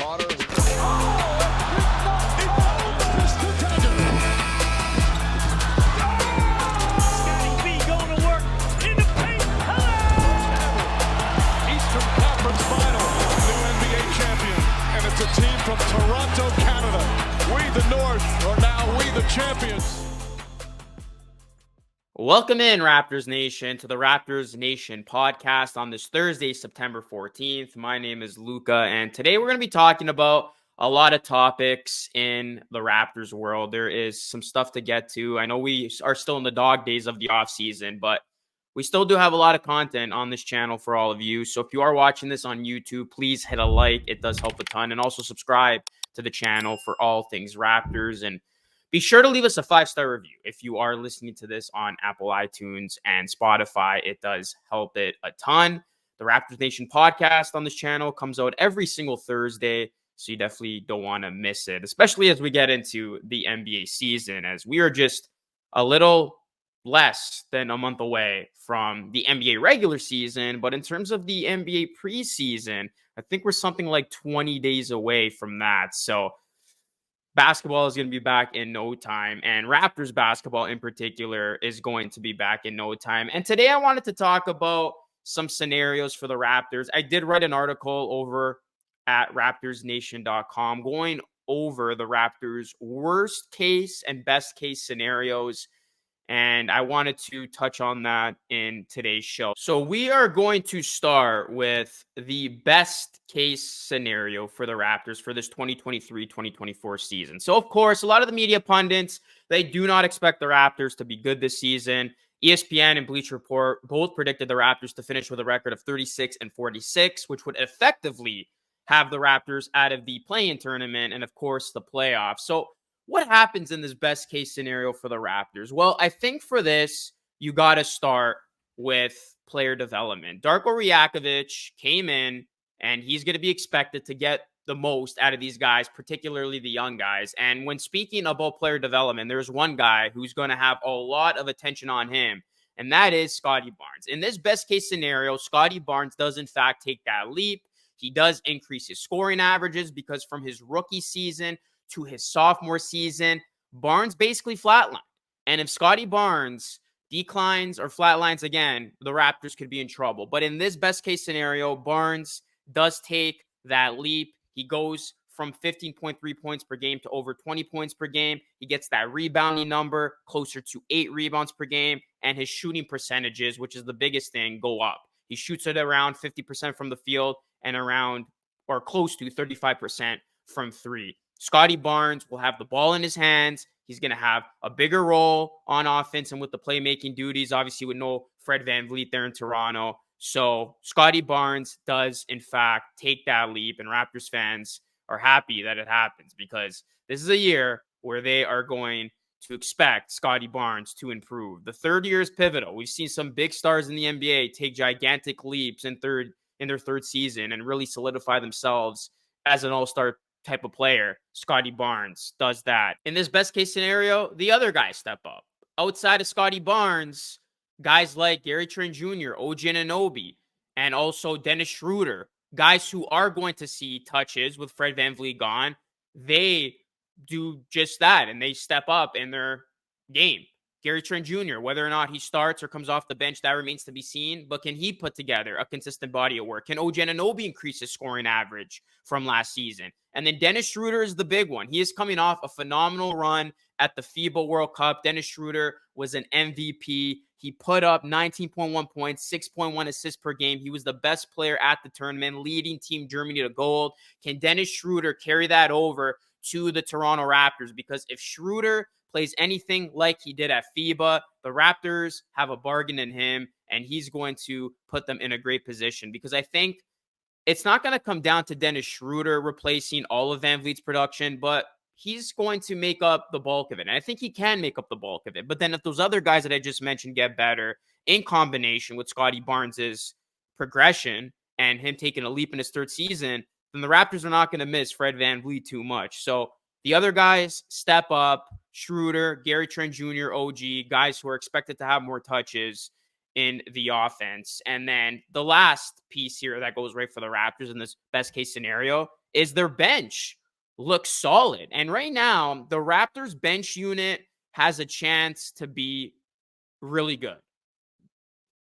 water. Scotty B going to work in the paint. Eastern Conference Final. New NBA champion. And it's a team from Toronto, Canada. We the North are now we the champions. Welcome in, Raptors Nation, to the Raptors Nation podcast on this Thursday, September 14th. My name is Luca, and today we're going to be talking about a lot of topics in the Raptors world. There is some stuff to get to. I know we are still in the dog days of the offseason, but we still do have a lot of content on this channel for all of you. So if you are watching this on YouTube, please hit a like. It does help a ton. And also subscribe to the channel for all things Raptors. And be sure to leave us a 5-star review if you are listening to this on Apple iTunes and Spotify. It does help it a ton. The Raptors Nation podcast on this channel comes out every single Thursday, so you definitely don't want to miss it, especially as we get into the NBA season, as we are just a little less than a month away from the NBA regular season. But in terms of the NBA preseason, I think we're something like 20 days away from that. So basketball is going to be back in no time, and Raptors basketball in particular is going to be back in no time. And today I wanted to talk about some scenarios for the Raptors. I did write an article over at raptorsnation.com going over the Raptors' worst case and best case scenarios, and I wanted to touch on that in today's show. So we are going to start with the best case scenario for the Raptors for this 2023-2024 season. So, of course, a lot of the media pundits, they do not expect the Raptors to be good this season. ESPN and Bleacher Report both predicted the Raptors to finish with a record of 36-46, which would effectively have the Raptors out of the play-in tournament and, of course, the playoffs. So what happens in this best case scenario for the Raptors? Well, I think for this, you got to start with player development. Darko Rajakovic came in, and he's going to be expected to get the most out of these guys, particularly the young guys. And when speaking about player development, there's one guy who's going to have a lot of attention on him, and that is Scotty Barnes. In this best case scenario, Scotty Barnes does, in fact, take that leap. He does increase his scoring averages because from his rookie season to his sophomore season, Barnes basically flatlined. And if Scotty Barnes declines or flatlines again, the Raptors could be in trouble. But in this best case scenario, Barnes does take that leap. He goes from 15.3 points per game to over 20 points per game. He gets that rebounding number closer to 8 rebounds per game, and his shooting percentages, which is the biggest thing, go up. He shoots it around 50% from the field and around or close to 35% from three. Scotty Barnes will have the ball in his hands. He's going to have a bigger role on offense and with the playmaking duties, obviously with no Fred VanVleet there in Toronto. So Scotty Barnes does, in fact, take that leap, and Raptors fans are happy that it happens because this is a year where they are going to expect Scotty Barnes to improve. The third year is pivotal. We've seen some big stars in the NBA take gigantic leaps in their third season and really solidify themselves as an all-star type of player. Scotty Barnes does that. In this best case scenario, the other guys step up. Outside of Scotty Barnes, guys like Gary Trent Jr., OG Anunoby, and also Dennis Schroeder, guys who are going to see touches with Fred VanVleet gone, they do just that, and they step up in their game. Gary Trent Jr., whether or not he starts or comes off the bench, that remains to be seen. But can he put together a consistent body of work? Can OG Anunoby increase his scoring average from last season? And then Dennis Schroeder is the big one. He is coming off a phenomenal run at the FIBA World Cup. Dennis Schroeder was an MVP. He put up 19.1 points, 6.1 assists per game. He was the best player at the tournament, leading Team Germany to gold. Can Dennis Schroeder carry that over to the Toronto Raptors? Because if Schroeder plays anything like he did at FIBA, the Raptors have a bargain in him, and he's going to put them in a great position. Because I think it's not going to come down to Dennis Schroeder replacing all of VanVleet's production, but he's going to make up the bulk of it. And I think he can make up the bulk of it. But then if those other guys that I just mentioned get better in combination with Scotty Barnes's progression and him taking a leap in his third season, then the Raptors are not going to miss Fred VanVleet too much. So the other guys step up. Schroeder, Gary Trent Jr., OG, guys who are expected to have more touches in the offense. And then the last piece here that goes right for the Raptors in this best case scenario is their bench looks solid. And right now, the Raptors bench unit has a chance to be really good.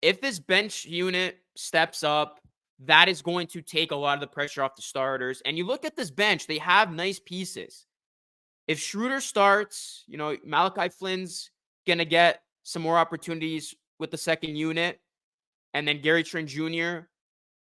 If this bench unit steps up, that is going to take a lot of the pressure off the starters. And you look at this bench, they have nice pieces. If Schroeder starts, Malachi Flynn's going to get some more opportunities with the second unit. And then Gary Trent Jr.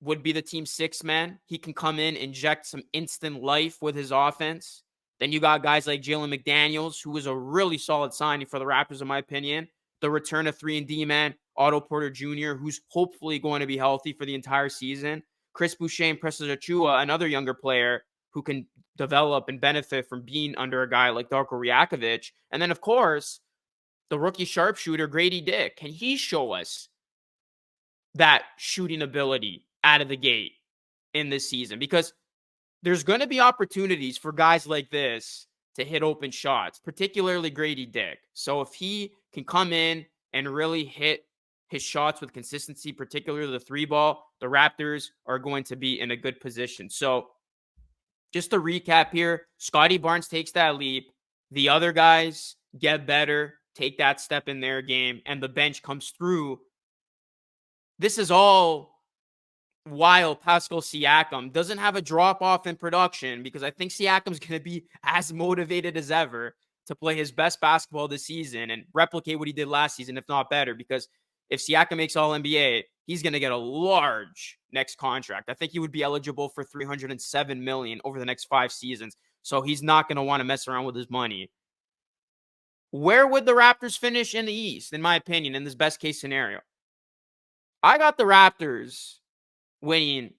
would be the team's sixth man. He can come in, inject some instant life with his offense. Then you got guys like Jalen McDaniels, who was a really solid signing for the Raptors, in my opinion. The return of 3-and-D man, Otto Porter Jr., who's hopefully going to be healthy for the entire season. Chris Boucher and Precious Achiuwa, another younger player who can develop and benefit from being under a guy like Darko Rajakovic. And then, of course, the rookie sharpshooter, Grady Dick. Can he show us that shooting ability out of the gate in this season? Because there's going to be opportunities for guys like this to hit open shots, particularly Grady Dick. So if he can come in and really hit his shots with consistency, particularly the three ball, the Raptors are going to be in a good position. So just to recap here, Scotty Barnes takes that leap. The other guys get better, take that step in their game, and the bench comes through. This is all while Pascal Siakam doesn't have a drop-off in production, because I think Siakam's going to be as motivated as ever to play his best basketball this season and replicate what he did last season, if not better, because if Siakam makes All-NBA, he's going to get a large next contract. I think he would be eligible for $307 million over the next 5 seasons, so he's not going to want to mess around with his money. Where would the Raptors finish in the East, in my opinion, in this best-case scenario? I got the Raptors winning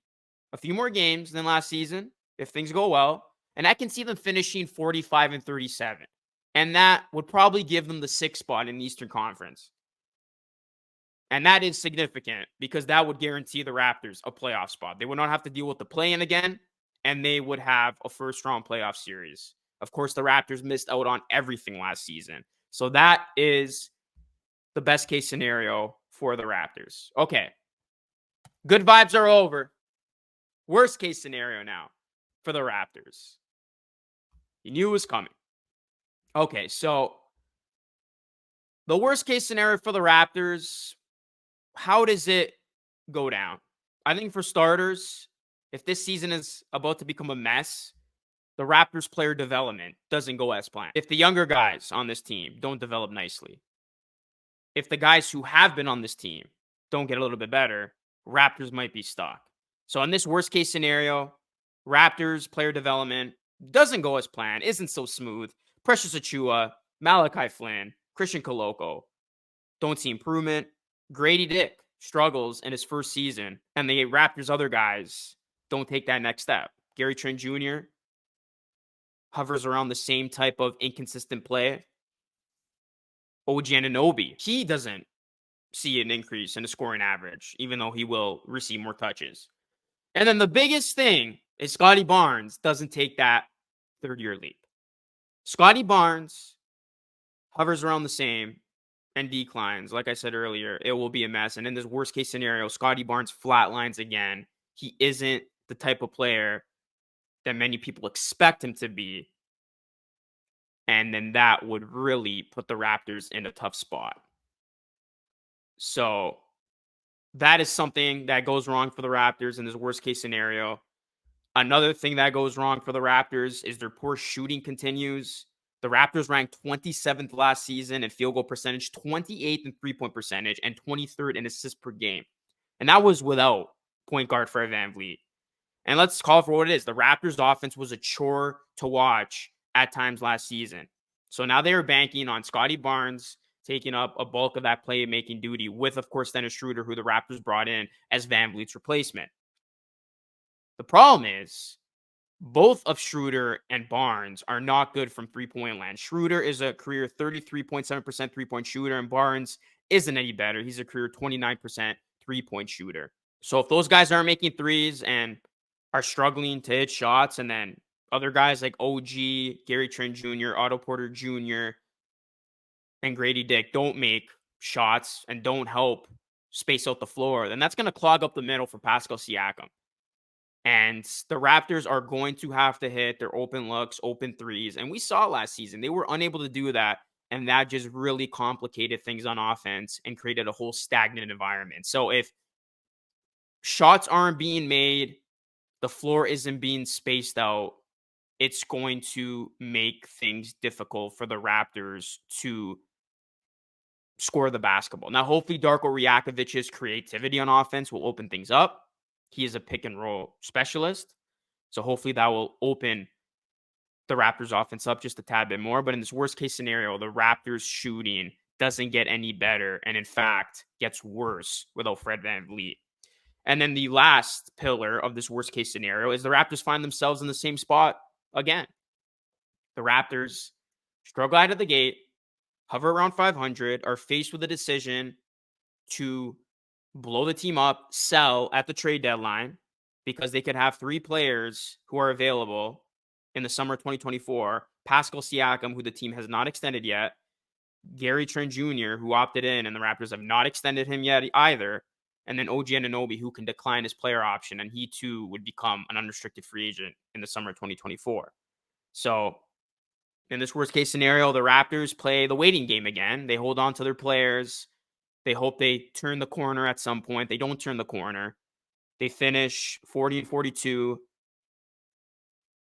a few more games than last season if things go well, and I can see them finishing 45-37, and that would probably give them the 6th spot in the Eastern Conference. And that is significant because that would guarantee the Raptors a playoff spot. They would not have to deal with the play-in again, and they would have a first-round playoff series. Of course, the Raptors missed out on everything last season. So that is the best-case scenario for the Raptors. Okay. Good vibes are over. Worst-case scenario now for the Raptors. You knew it was coming. Okay, so the worst-case scenario for the Raptors, how does it go down? I think for starters, if this season is about to become a mess, the Raptors player development doesn't go as planned. If the younger guys on this team don't develop nicely, if the guys who have been on this team don't get a little bit better, Raptors might be stuck. So in this worst case scenario, Raptors player development doesn't go as planned, isn't so smooth. Precious Achiuwa, Malachi Flynn, Christian Koloko don't see improvement. Grady Dick struggles in his first season, and the Raptors' other guys don't take that next step. Gary Trent Jr. hovers around the same type of inconsistent play. OG Anunoby, he doesn't see an increase in the scoring average, even though he will receive more touches. And then the biggest thing is Scotty Barnes doesn't take that third-year leap. Scotty Barnes hovers around the same and declines. Like I said earlier, it will be a mess. And in this worst-case scenario, Scotty Barnes flatlines again. He isn't the type of player that many people expect him to be. And then that would really put the Raptors in a tough spot. So that is something that goes wrong for the Raptors in this worst-case scenario. Another thing that goes wrong for the Raptors is their poor shooting continues. The Raptors ranked 27th last season in field goal percentage, 28th in three-point percentage, and 23rd in assists per game. And that was without point guard Fred VanVleet. And let's call it for what it is. The Raptors' offense was a chore to watch at times last season. So now they are banking on Scotty Barnes taking up a bulk of that playmaking duty with, of course, Dennis Schroeder, who the Raptors brought in as VanVleet's replacement. The problem is both of Schroeder and Barnes are not good from three-point land. Schroeder is a career 33.7% three-point shooter, and Barnes isn't any better. He's a career 29% three-point shooter. So if those guys aren't making threes and are struggling to hit shots, and then other guys like OG, Gary Trent Jr., Otto Porter Jr., and Grady Dick don't make shots and don't help space out the floor, then that's going to clog up the middle for Pascal Siakam. And the Raptors are going to have to hit their open looks, open threes. And we saw last season, they were unable to do that. And that just really complicated things on offense and created a whole stagnant environment. So if shots aren't being made, the floor isn't being spaced out, it's going to make things difficult for the Raptors to score the basketball. Now, hopefully Darko Rajakovic's creativity on offense will open things up. He is a pick and roll specialist. So hopefully that will open the Raptors offense up just a tad bit more. But in this worst case scenario, the Raptors shooting doesn't get any better and in fact gets worse without Fred VanVleet. And then the last pillar of this worst case scenario is the Raptors find themselves in the same spot again. The Raptors struggle out of the gate, hover around 500, are faced with a decision to blow the team up, sell at the trade deadline because they could have 3 players who are available in the summer of 2024. Pascal Siakam, who the team has not extended yet, Gary Trent Jr., who opted in, and the Raptors have not extended him yet either, and then OG Anunoby, who can decline his player option, and he too would become an unrestricted free agent in the summer of 2024. So in this worst case scenario, the Raptors play the waiting game again. They hold on to their players. They hope they turn the corner at some point. They don't turn the corner. They finish 40-42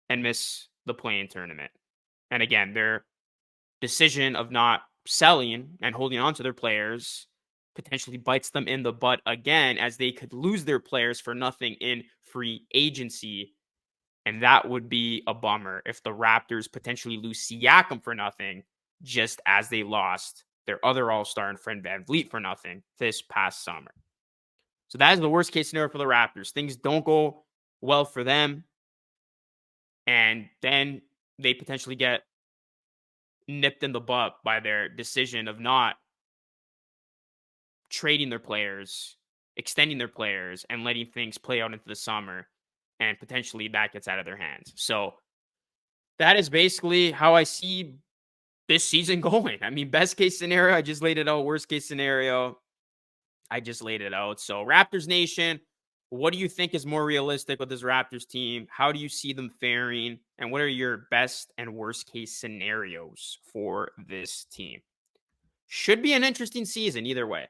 and miss the play-in tournament. And again, their decision of not selling and holding on to their players potentially bites them in the butt again, as they could lose their players for nothing in free agency. And that would be a bummer if the Raptors potentially lose Siakam for nothing, just as they lost their other all-star and Fred VanVleet for nothing this past summer. So that is the worst case scenario for the Raptors. Things don't go well for them, and then they potentially get nipped in the butt by their decision of not trading their players, extending their players, and letting things play out into the summer, and potentially that gets out of their hands. So that is basically how I see this season going. I mean, best case scenario, I just laid it out. Worst case scenario, I just laid it out. So Raptors Nation, what do you think is more realistic with this Raptors team? How do you see them faring? And what are your best and worst case scenarios for this team? Should be an interesting season either way.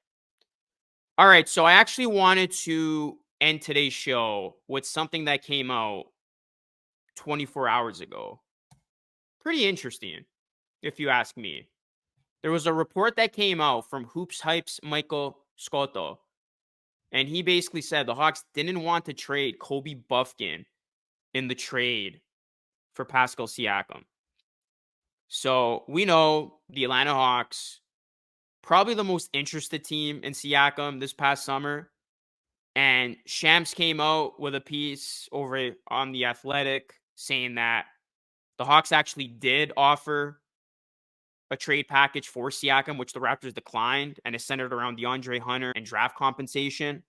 All right, so I actually wanted to end today's show with something that came out 24 hours ago. Pretty interesting, if you ask me. There was a report that came out from Hoops Hype's Michael Scotto, and he basically said the Hawks didn't want to trade Kobe Bufkin in the trade for Pascal Siakam. So we know the Atlanta Hawks, probably the most interested team in Siakam this past summer. And Shams came out with a piece over on The Athletic saying that the Hawks actually did offer a trade package for Siakam, which the Raptors declined, and is centered around DeAndre Hunter and draft compensation.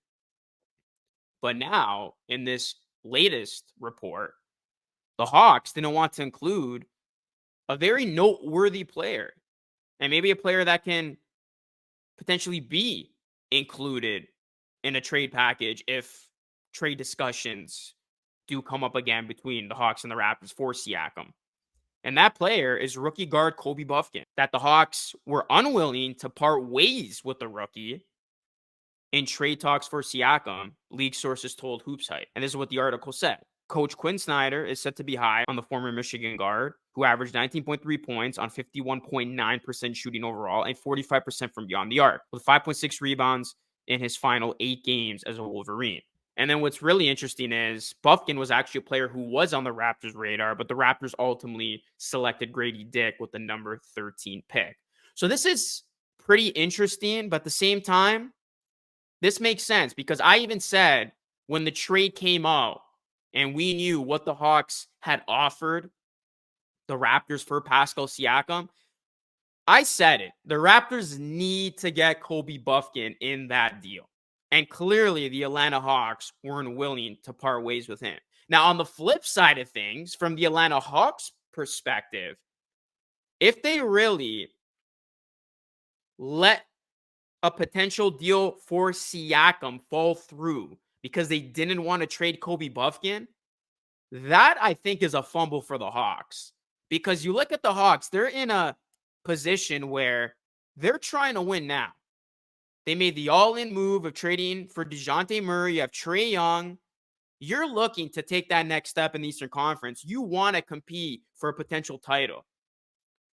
But now, in this latest report, the Hawks didn't want to include a very noteworthy player, and maybe a player that can potentially be included in a trade package if trade discussions do come up again between the Hawks and the Raptors for Siakam. And that player is rookie guard Kobe Bufkin, that the Hawks were unwilling to part ways with the rookie in trade talks for Siakam, league sources told Hoops Hype. And this is what the article said. Coach Quinn Snyder is set to be high on the former Michigan guard, who averaged 19.3 points on 51.9% shooting overall and 45% from beyond the arc, with 5.6 rebounds in his final 8 games as a Wolverine. And then what's really interesting is Bufkin was actually a player who was on the Raptors' radar, but the Raptors ultimately selected Grady Dick with the number 13 pick. So this is pretty interesting, but at the same time, this makes sense because I even said when the trade came out and we knew what the Hawks had offered the Raptors for Pascal Siakam, I said it. The Raptors need to get Kobe Bufkin in that deal. And clearly, the Atlanta Hawks weren't willing to part ways with him. Now, on the flip side of things, from the Atlanta Hawks perspective, if they really let a potential deal for Siakam fall through because they didn't want to trade Kobe Bufkin, That, I think, is a fumble for the Hawks, because you look at the Hawks, they're in a position where they're trying to win now. They made the all-in move of trading for DeJounte Murray. You have Trae Young. You're looking to take that next step in the Eastern Conference. You want to compete for a potential title.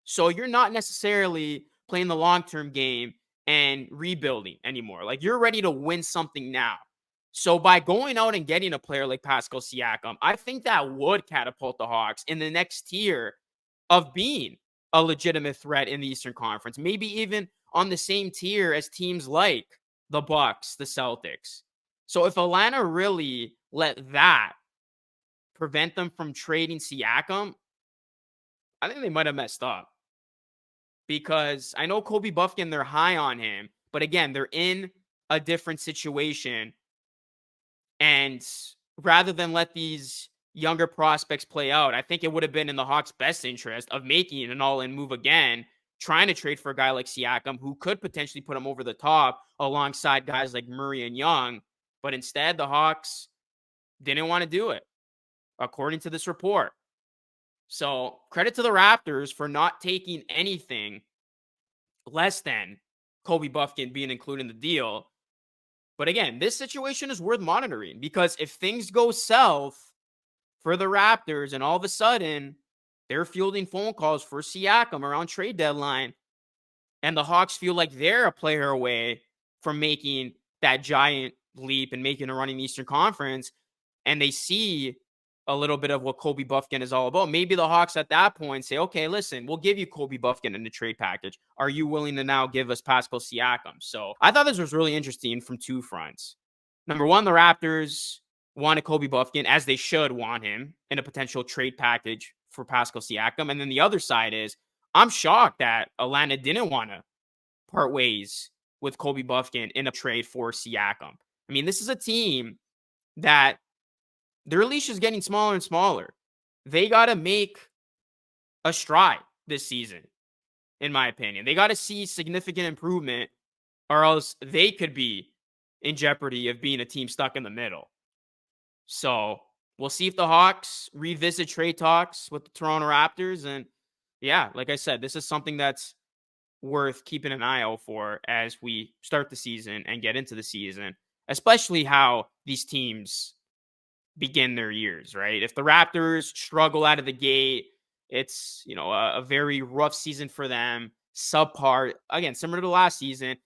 So you're not necessarily playing the long-term game and rebuilding anymore. Like, you're ready to win something now. So by going out and getting a player like Pascal Siakam, I think that would catapult the Hawks in the next tier of being a legitimate threat in the Eastern Conference, maybe even on the same tier as teams like the Bucks, the Celtics. So if Atlanta really let that prevent them from trading Siakam, I think they might have messed up, because I know Kobe Bufkin, they're high on him, but again, they're in a different situation. And rather than let these younger prospects play out, I think it would have been in the Hawks' best interest of making an all-in move again, trying to trade for a guy like Siakam, who could potentially put him over the top alongside guys like Murray and Young. But instead, the Hawks didn't want to do it, according to this report. So credit to the Raptors for not taking anything less than Kobe Bufkin being included in the deal. But again, this situation is worth monitoring, because if things go south for the Raptors and all of a sudden they're fielding phone calls for Siakam around trade deadline, and the Hawks feel like they're a player away from making that giant leap and making a run in the Eastern Conference, and they see a little bit of what Kobe Bufkin is all about, maybe the Hawks at that point say, okay, listen, we'll give you Kobe Bufkin in the trade package. Are you willing to now give us Pascal Siakam? So I thought this was really interesting from two fronts. Number one, the Raptors wanted Kobe Bufkin, as they should want him, in a potential trade package for Pascal Siakam. And then the other side is, I'm shocked that Atlanta didn't want to part ways with Kobe Bufkin in a trade for Siakam. I mean, this is a team that their leash is getting smaller and smaller. They got to make a stride this season, in my opinion. They got to see significant improvement, or else they could be in jeopardy of being a team stuck in the middle. So we'll see if the Hawks revisit trade talks with the Toronto Raptors. And yeah, like I said, this is something that's worth keeping an eye out for as we start the season and get into the season, especially how these teams begin their years, right? If the Raptors struggle out of the gate, it's, a very rough season for them, subpar, again, similar to last season.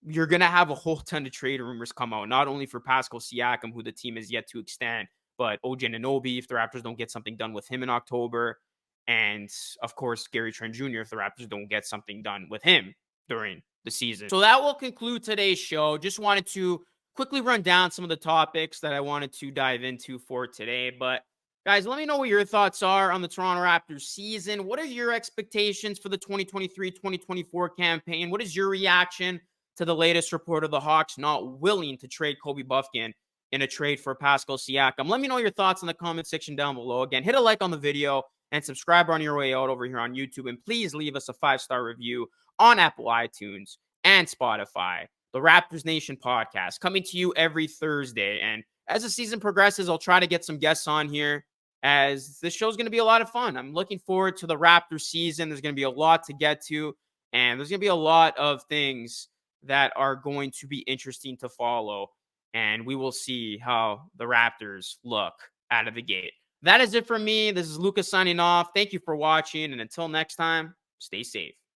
You're going to have a whole ton of trade rumors come out, not only for Pascal Siakam, who the team has yet to extend, but OG Anunoby, if the Raptors don't get something done with him in October. And of course, Gary Trent Jr., if the Raptors don't get something done with him during the season. So that will conclude today's show. Just wanted to quickly run down some of the topics that I wanted to dive into for today. But guys, let me know what your thoughts are on the Toronto Raptors season. What are your expectations for the 2023-2024 campaign? What is your reaction to the latest report of the Hawks not willing to trade Kobe Bufkin in a trade for Pascal Siakam? Let me know your thoughts in the comment section down below. Again, hit a like on the video and subscribe on your way out over here on YouTube. And please leave us a 5-star review on Apple iTunes and Spotify. The Raptors Nation podcast coming to you every Thursday. And as the season progresses, I'll try to get some guests on here, as this show is going to be a lot of fun. I'm looking forward to the Raptors season. There's going to be a lot to get to, and there's going to be a lot of things that are going to be interesting to follow. And we will see how the Raptors look out of the gate. That is it for me. This is Luca signing off. Thank you for watching. And until next time, stay safe.